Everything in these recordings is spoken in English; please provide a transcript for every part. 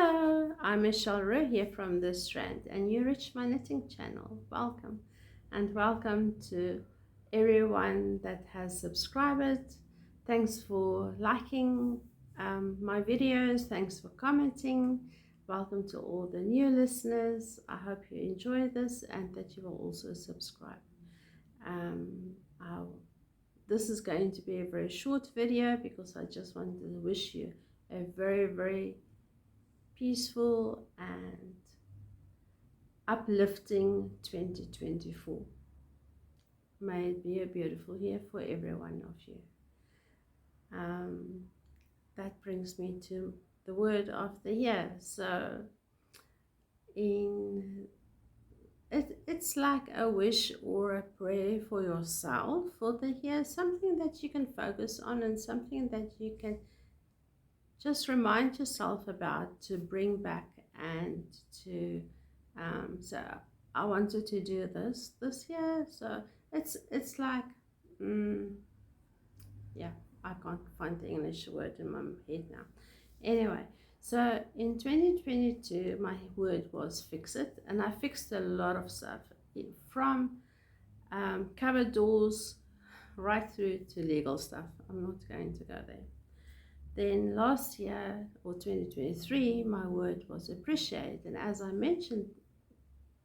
Hello, I'm MecheleRoux here from the Strand, and you reached my knitting channel. Welcome, and welcome to everyone that has subscribed. Thanks for liking my videos. Thanks for commenting. Welcome to all the new listeners. I hope you enjoy this and that you will also subscribe. This is going to be a very short video because I just wanted to wish you a very peaceful and uplifting 2024. May it be a beautiful year for every one of you. That brings me to the word of the year. So it's like a wish or a prayer for yourself for the year, something that you can focus on and something that you can just remind yourself about to bring back and to so I wanted to do this year, so it's like yeah, I can't find the English word in my head now. Anyway, so in 2022 my word was fix it, and I fixed a lot of stuff from cupboard doors right through to legal stuff. I'm not going to go there. Then last year, or 2023, my word was appreciate. And as I mentioned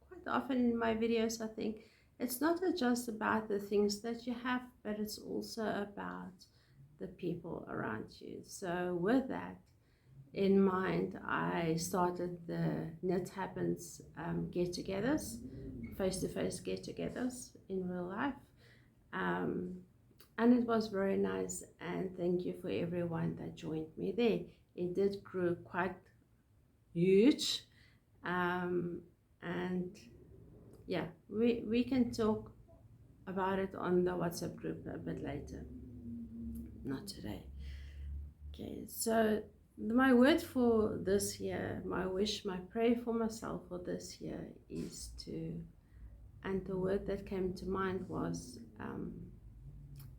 quite often in my videos, I think it's not just about the things that you have, but it's also about the people around you. So with that in mind, I started the Knit Happens get-togethers, face-to-face get-togethers in real life. And it was very nice, and thank you for everyone that joined me there. It did grow quite huge, and yeah, we can talk about it on the WhatsApp group a bit later, not today. Okay, so my word for this year, my wish, my prayer for myself for this year is to, and the word that came to mind was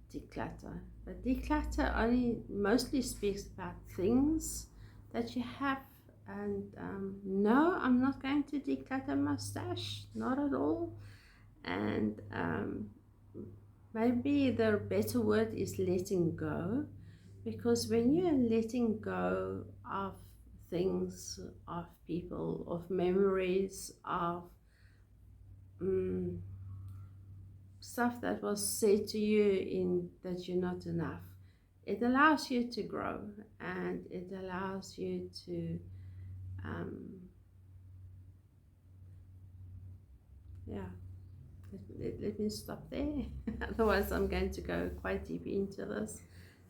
declutter. But declutter only mostly speaks about things that you have, and no, I'm not going to declutter my stash, not at all. And maybe the better word is letting go, because when you're letting go of things, of people, of memories, of stuff that was said to you in that you're not enough, it allows you to grow, and it allows you to let me stop there. Otherwise I'm going to go quite deep into this,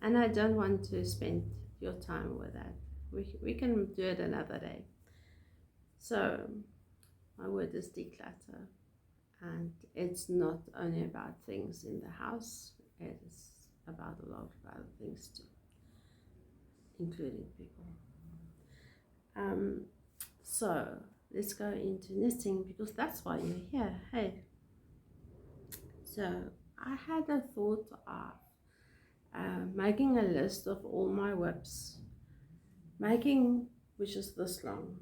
and I don't want to spend your time with that. We can do it another day. So my word is declutter. And it's not only about things in the house, it's about a lot of other things too, including people. So let's go into knitting, because that's why you're here. Hey, so I had a thought of making a list of all my WIPs, which is this long,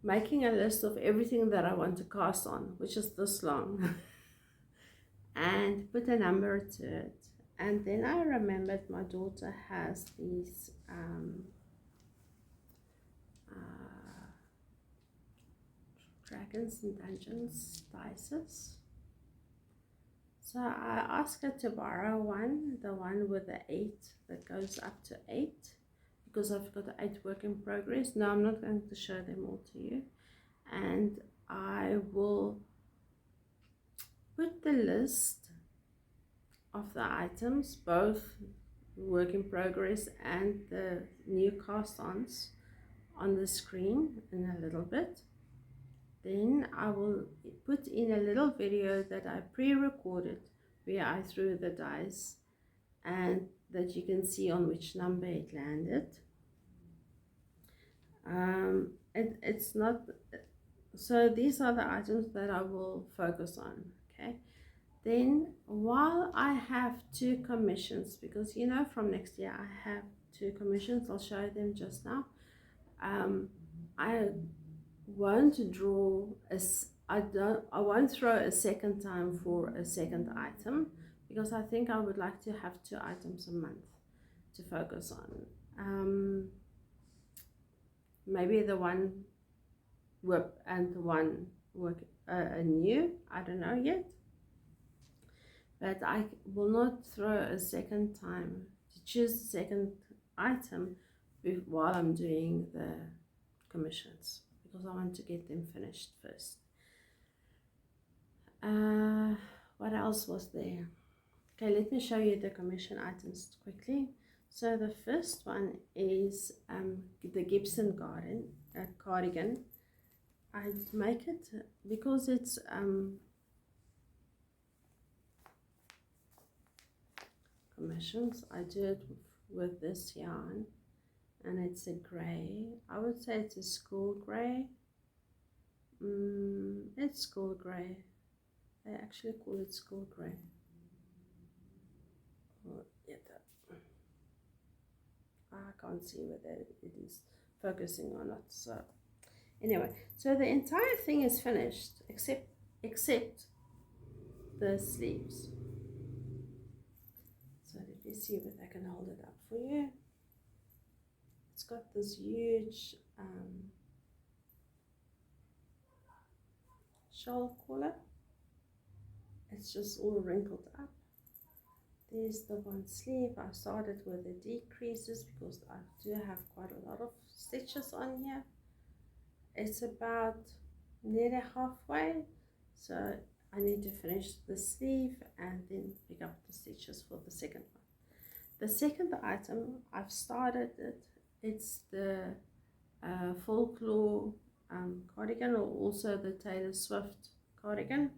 making a list of everything that I want to cast on, which is this long, and put a number to it. And then I remembered my daughter has these Dragons and Dungeons dices. So I asked her to borrow one, the one with the 8 that goes up to 8, because I've got 8 work in progress. No, I'm not going to show them all to you. And I will put the list of the items, both work in progress and the new cast-ons, on the screen in a little bit. Then I will put in a little video that I pre-recorded where I threw the dice, and that you can see on which number it landed. It's not, so these are the items that I will focus on. Okay, then while I have 2 commissions, because from next year I have 2 commissions, I'll show them just now. I won't draw I won't throw a second time for a second item, because I think I would like to have 2 items a month to focus on. Maybe the one WIP and the one work new, I don't know yet, but I will not throw a second time to choose the second item while I'm doing the commissions, because I want to get them finished first. What else was there? Okay, let me show you the commission items quickly. So the first one is the Gibson cardigan. I make it because it's commissions. I do it with this yarn, and it's a gray. I would say it's a school gray. It's school gray. They actually call it school gray. I can't see whether it is focusing or not. So anyway, so the entire thing is finished except the sleeves. So let me see if I can hold it up for you. It's got this huge shawl collar. It's just all wrinkled up. There's the one sleeve. I started with the decreases because I do have quite a lot of stitches on here. It's about nearly halfway, so I need to finish the sleeve and then pick up the stitches for the second one. The second item, I've started it. It's the folklore cardigan, or also the Taylor Swift cardigan,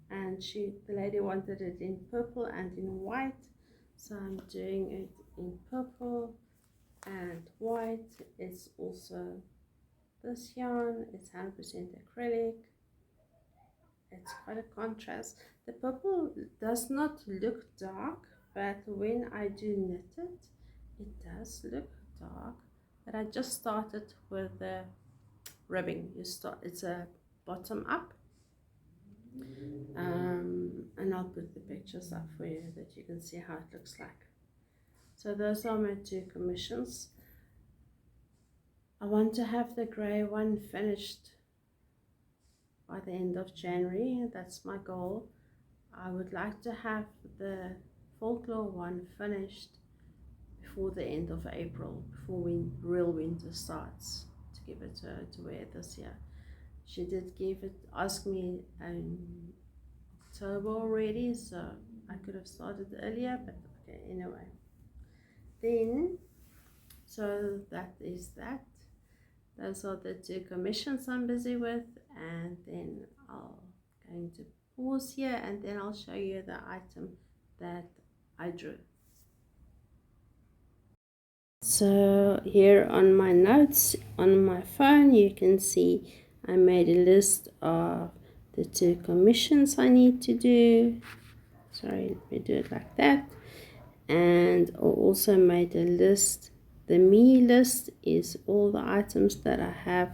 and the lady wanted it in purple and in white, so I'm doing it in purple and white. It's also this yarn. It's 100% acrylic. It's quite a contrast. The purple does not look dark, but when I do knit it, it does look dark. But I just started with the ribbing. It's a bottom up. And I'll put the pictures up for you that you can see how it looks like. So those are my 2 commissions. I want to have the grey one finished by the end of January. That's my goal. I would like to have the folklore one finished before the end of April, before real winter starts, to give it to her to wear this year. She did ask me October already, so I could have started earlier, but okay, anyway. Then, so that is that. Those are the 2 commissions I'm busy with, and then I'll going to pause here, and then I'll show you the item that I drew. So here on my notes on my phone, you can see I made a list of the 2 commissions I need to do. Sorry, let me do it like that. And I also made a list. The me list is all the items that I have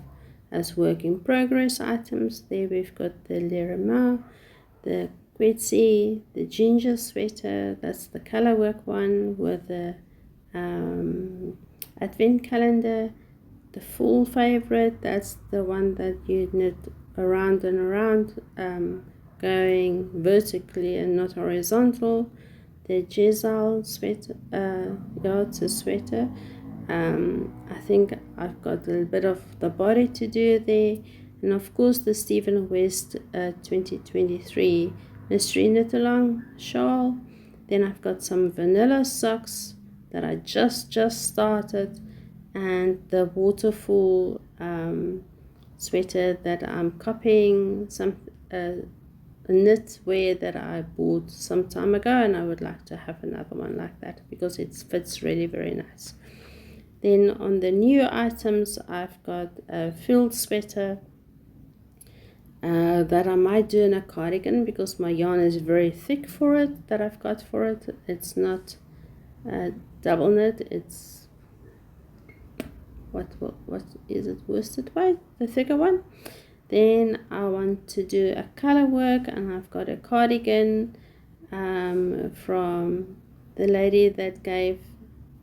as work in progress items. There we've got the Lerima, the Quetzi, the ginger sweater, that's the color work one, with the advent calendar, the full favorite, that's the one that you knit around and around, going vertically and not horizontal. The Giselle sweater, it's a sweater. I think I've got a little bit of the body to do there, and of course the Stephen West 2023 mystery knit along shawl. Then I've got some vanilla socks that I just started, and the waterfall sweater that I'm copying some knitwear that I bought some time ago, and I would like to have another one like that because it fits really very nice. Then on the new items, I've got a field sweater that I might do in a cardigan because my yarn is very thick for it, that I've got for it. It's not double knit, it's what is it, worsted weight, the thicker one. Then I want to do a color work, and I've got a cardigan from the lady that gave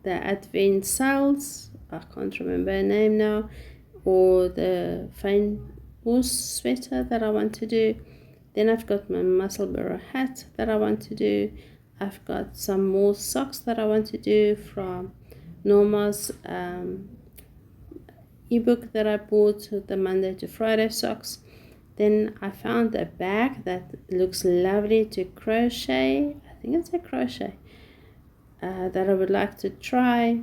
the Advent sales. I can't remember her name now. Or the fine wool sweater that I want to do. Then I've got my MecheleRoux hat that I want to do. I've got some more socks that I want to do from Norma's ebook that I bought, the Monday to Friday socks. Then I found a bag that looks lovely to crochet. I think it's a crochet that I would like to try.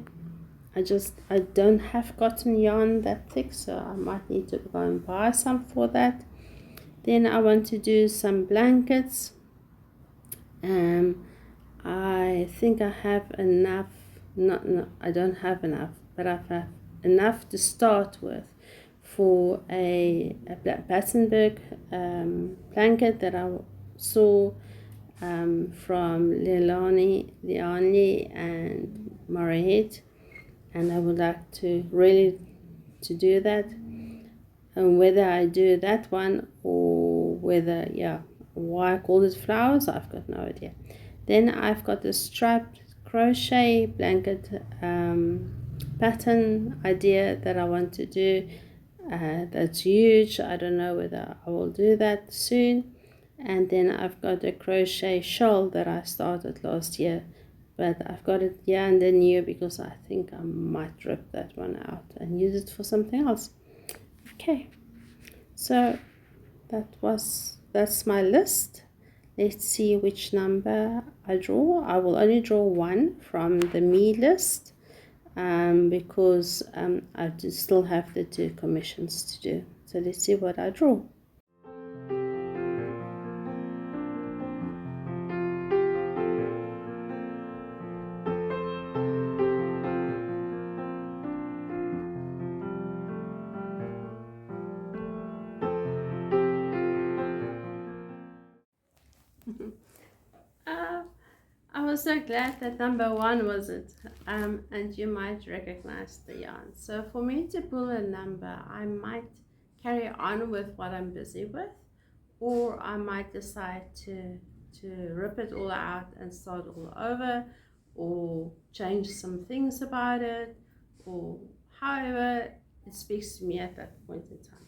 I don't have cotton yarn that thick, so I might need to go and buy some for that. Then I want to do some blankets. I think I have enough. No, I don't have enough, but I have enough to start with for a Battenberg blanket that I saw from Leilani and Mariette, and I would like to really to do that. And whether I do that one or whether, why I call it flowers, I've got no idea. Then I've got the striped crochet blanket pattern idea that I want to do. That's huge. I don't know whether I will do that soon. And then I've got a crochet shawl that I started last year, but I've got it here and then new because I think I might rip that one out and use it for something else. Okay, so that's my list. Let's see which number I draw. I will only draw one from the me list because I still have the 2 commissions to do. So let's see what I draw. I was so glad that number 1 was it, and you might recognize the yarn. So for me to pull a number, I might carry on with what I'm busy with, or I might decide to rip it all out and start all over, or change some things about it, or however it speaks to me at that point in time.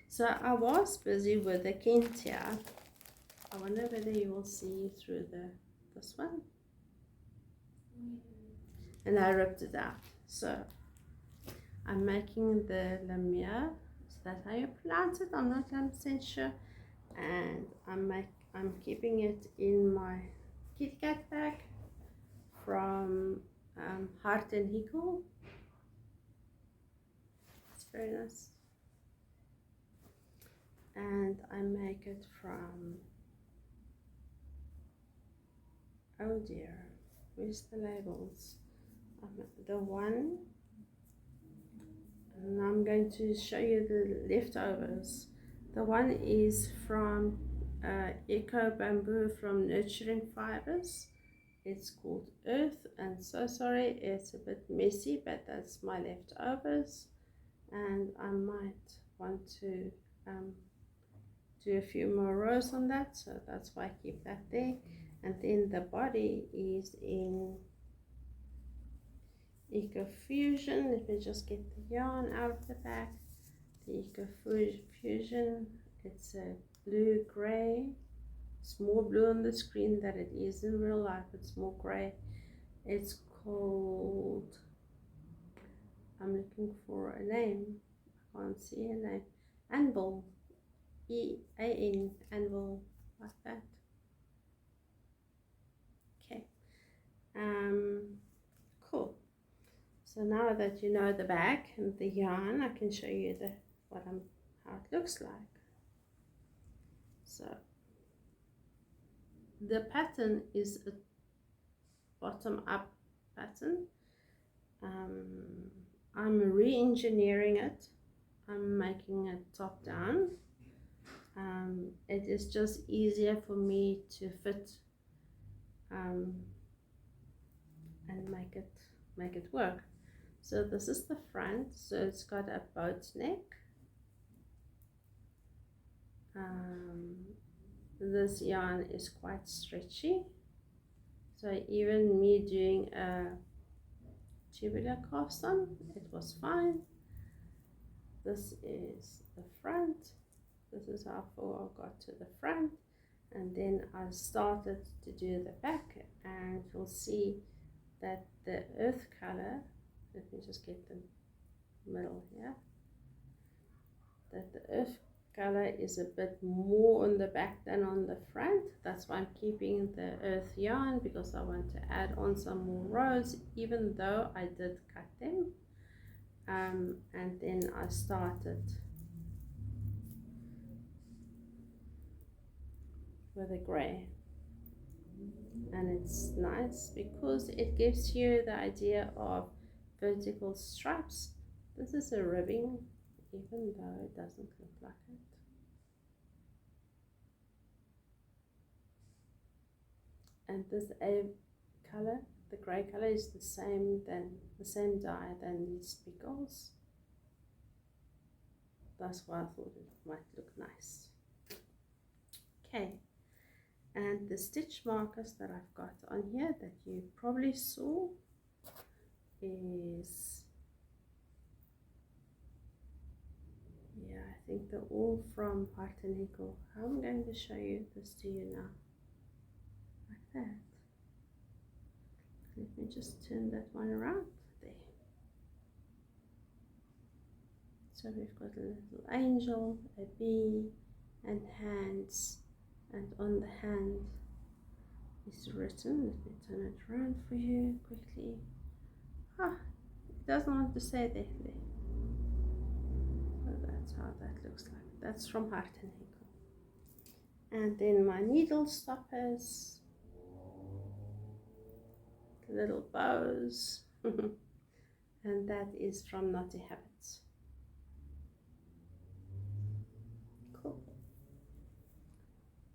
So I was busy with the Kent here. I wonder whether you will see through this one. And I ripped it out. So I'm making the lamia. Is that how you pronounce it? I'm not 100% sure. And I'm keeping it in my Kit Kat bag from Hart and Hickle. It's very nice. And I make it from, oh dear, where's the labels? The one, and I'm going to show you the leftovers. The one is from Eco Bamboo from Nurturing Fibers. It's called Earth, and so sorry it's a bit messy, but that's my leftovers, and I might want to do a few more rows on that, so that's why I keep that there. And then the body is in Eco Fusion. Let me just get the yarn out of the back. The Eco Fusion, it's a blue gray. It's more blue on the screen than it is in real life. It's more gray. It's called, I'm looking for a name, I can't see a name. Anvil, E-A-N, Anvil, like that. Okay, cool. So now that you know the back and the yarn, I can show you how it looks like. So the pattern is a bottom-up pattern. I'm re-engineering it. I'm making it top-down. It is just easier for me to fit and make it work. So this is the front, so it's got a boat neck. This yarn is quite stretchy, so even me doing a tubular cast on, it was fine. This is the front. This is how far I got to the front, and then I started to do the back, and you'll see that the earth color, let me just get the middle here, that the earth color is a bit more on the back than on the front. That's why I'm keeping the earth yarn, because I want to add on some more rows, even though I did cut them. And then I started with a gray, and it's nice because it gives you the idea of vertical stripes. This is a ribbing, even though it doesn't look like it. And this color, the gray color, is the same dye than these spiggles. That's why I thought it might look nice. Okay, and the stitch markers that I've got on here that you probably saw is, yeah, I think they're all from Heart and Nickel. I'm going to show you this to you now, like that. Let me just turn that one around there. So we've got a little angel, a bee, and hands, and on the hand is written, let me turn it around for you quickly. It doesn't want to say there. So that's how that looks like. That's from Heart and Nickel. And then my needle stoppers, little bows, and that is from Naughty Habits. Cool.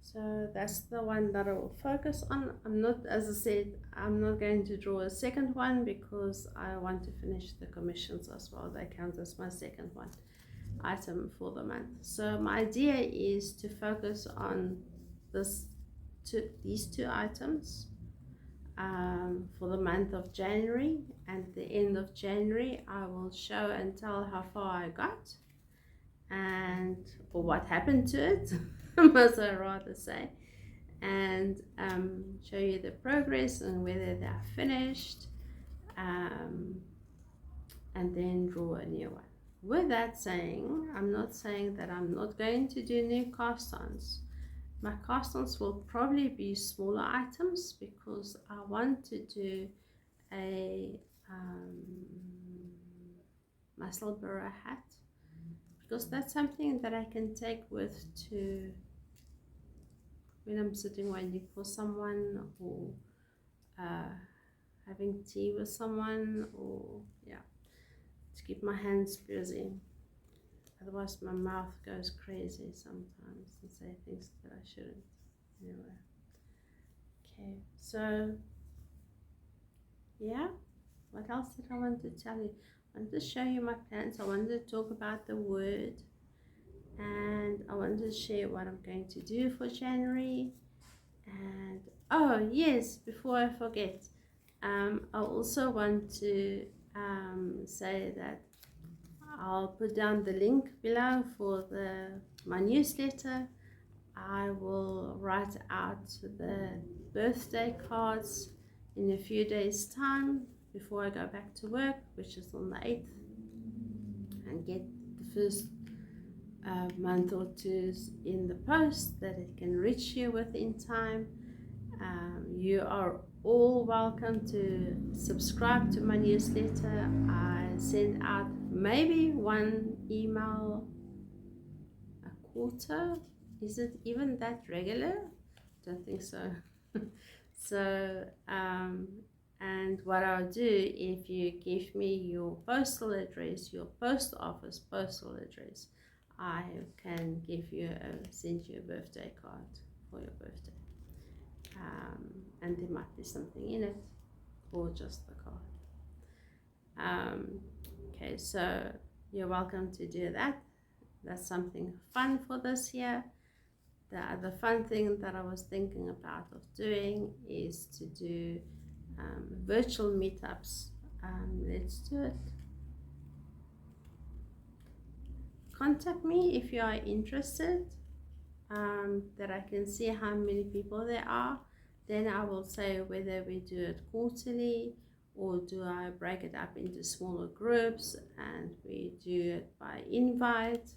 So that's the one that I will focus on. I'm not, as I said, I'm not going to draw a second one because I want to finish the commissions as well. They count as my second one item for the month. So my idea is to focus on these two items for the month of January, and at the end of January I will show and tell how far I got or what happened to it, must I rather say, and show you the progress and whether they are finished, and then draw a new one. With that saying, I'm not saying that I'm not going to do new cast-ons. My cast-ons will probably be smaller items because I want to do a musselburgh hat, because that's something that I can take with to when I'm sitting waiting for someone, or having tea with someone, or yeah, to keep my hands busy. Otherwise my mouth goes crazy sometimes and say things that I shouldn't. Anyway, okay, so yeah, what else did I want to tell you? I wanted to show you my plans. I wanted to talk about the word, and I wanted to share what I'm going to do for January. And oh yes, before I forget, I also want to say that I'll put down the link below for my newsletter. I will write out the birthday cards in a few days' time before I go back to work, which is on the 8th, and get the first month or two in the post that it can reach you within time. You are all welcome to subscribe to my newsletter. I send out maybe one email a quarter. Is it even that regular? Don't think so. So and what I'll do, if you give me your postal address, your post office postal address, I can send you a birthday card for your birthday, and there might be something in it, or just the card. Okay, so you're welcome to do that. That's something fun for this year. The other fun thing that I was thinking about of doing is to do virtual meetups. Let's do it. Contact me if you are interested, that I can see how many people there are. Then I will say whether we do it quarterly or do I break it up into smaller groups and we do it by invite.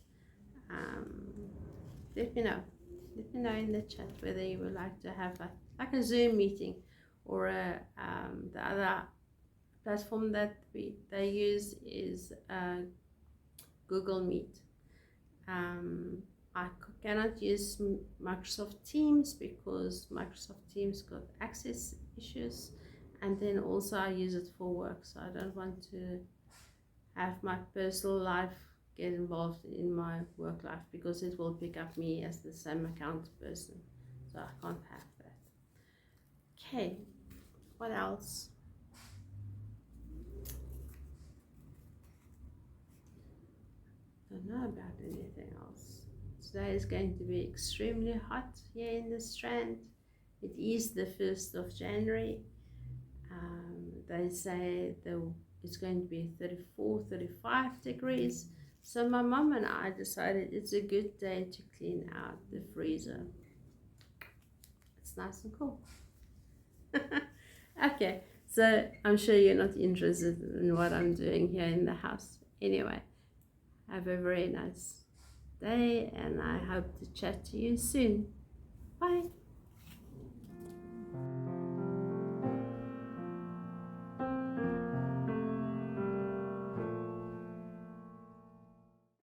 Let me know. Let me know in the chat whether you would like to have like a Zoom meeting or the other platform that they use is Google Meet. I cannot use Microsoft Teams because Microsoft Teams got access issues, and then also I use it for work, so I don't want to have my personal life get involved in my work life because it will pick up me as the same account person, so I can't have that. Okay, what else? Don't know about anything else. Today is going to be extremely hot here in the Strand. It is the 1st of January. They say it's going to be 34, 35 degrees. So my mom and I decided it's a good day to clean out the freezer. It's nice and cool. Okay, so I'm sure you're not interested in what I'm doing here in the house. Anyway, have a very nice day and I hope to chat to you soon. Bye.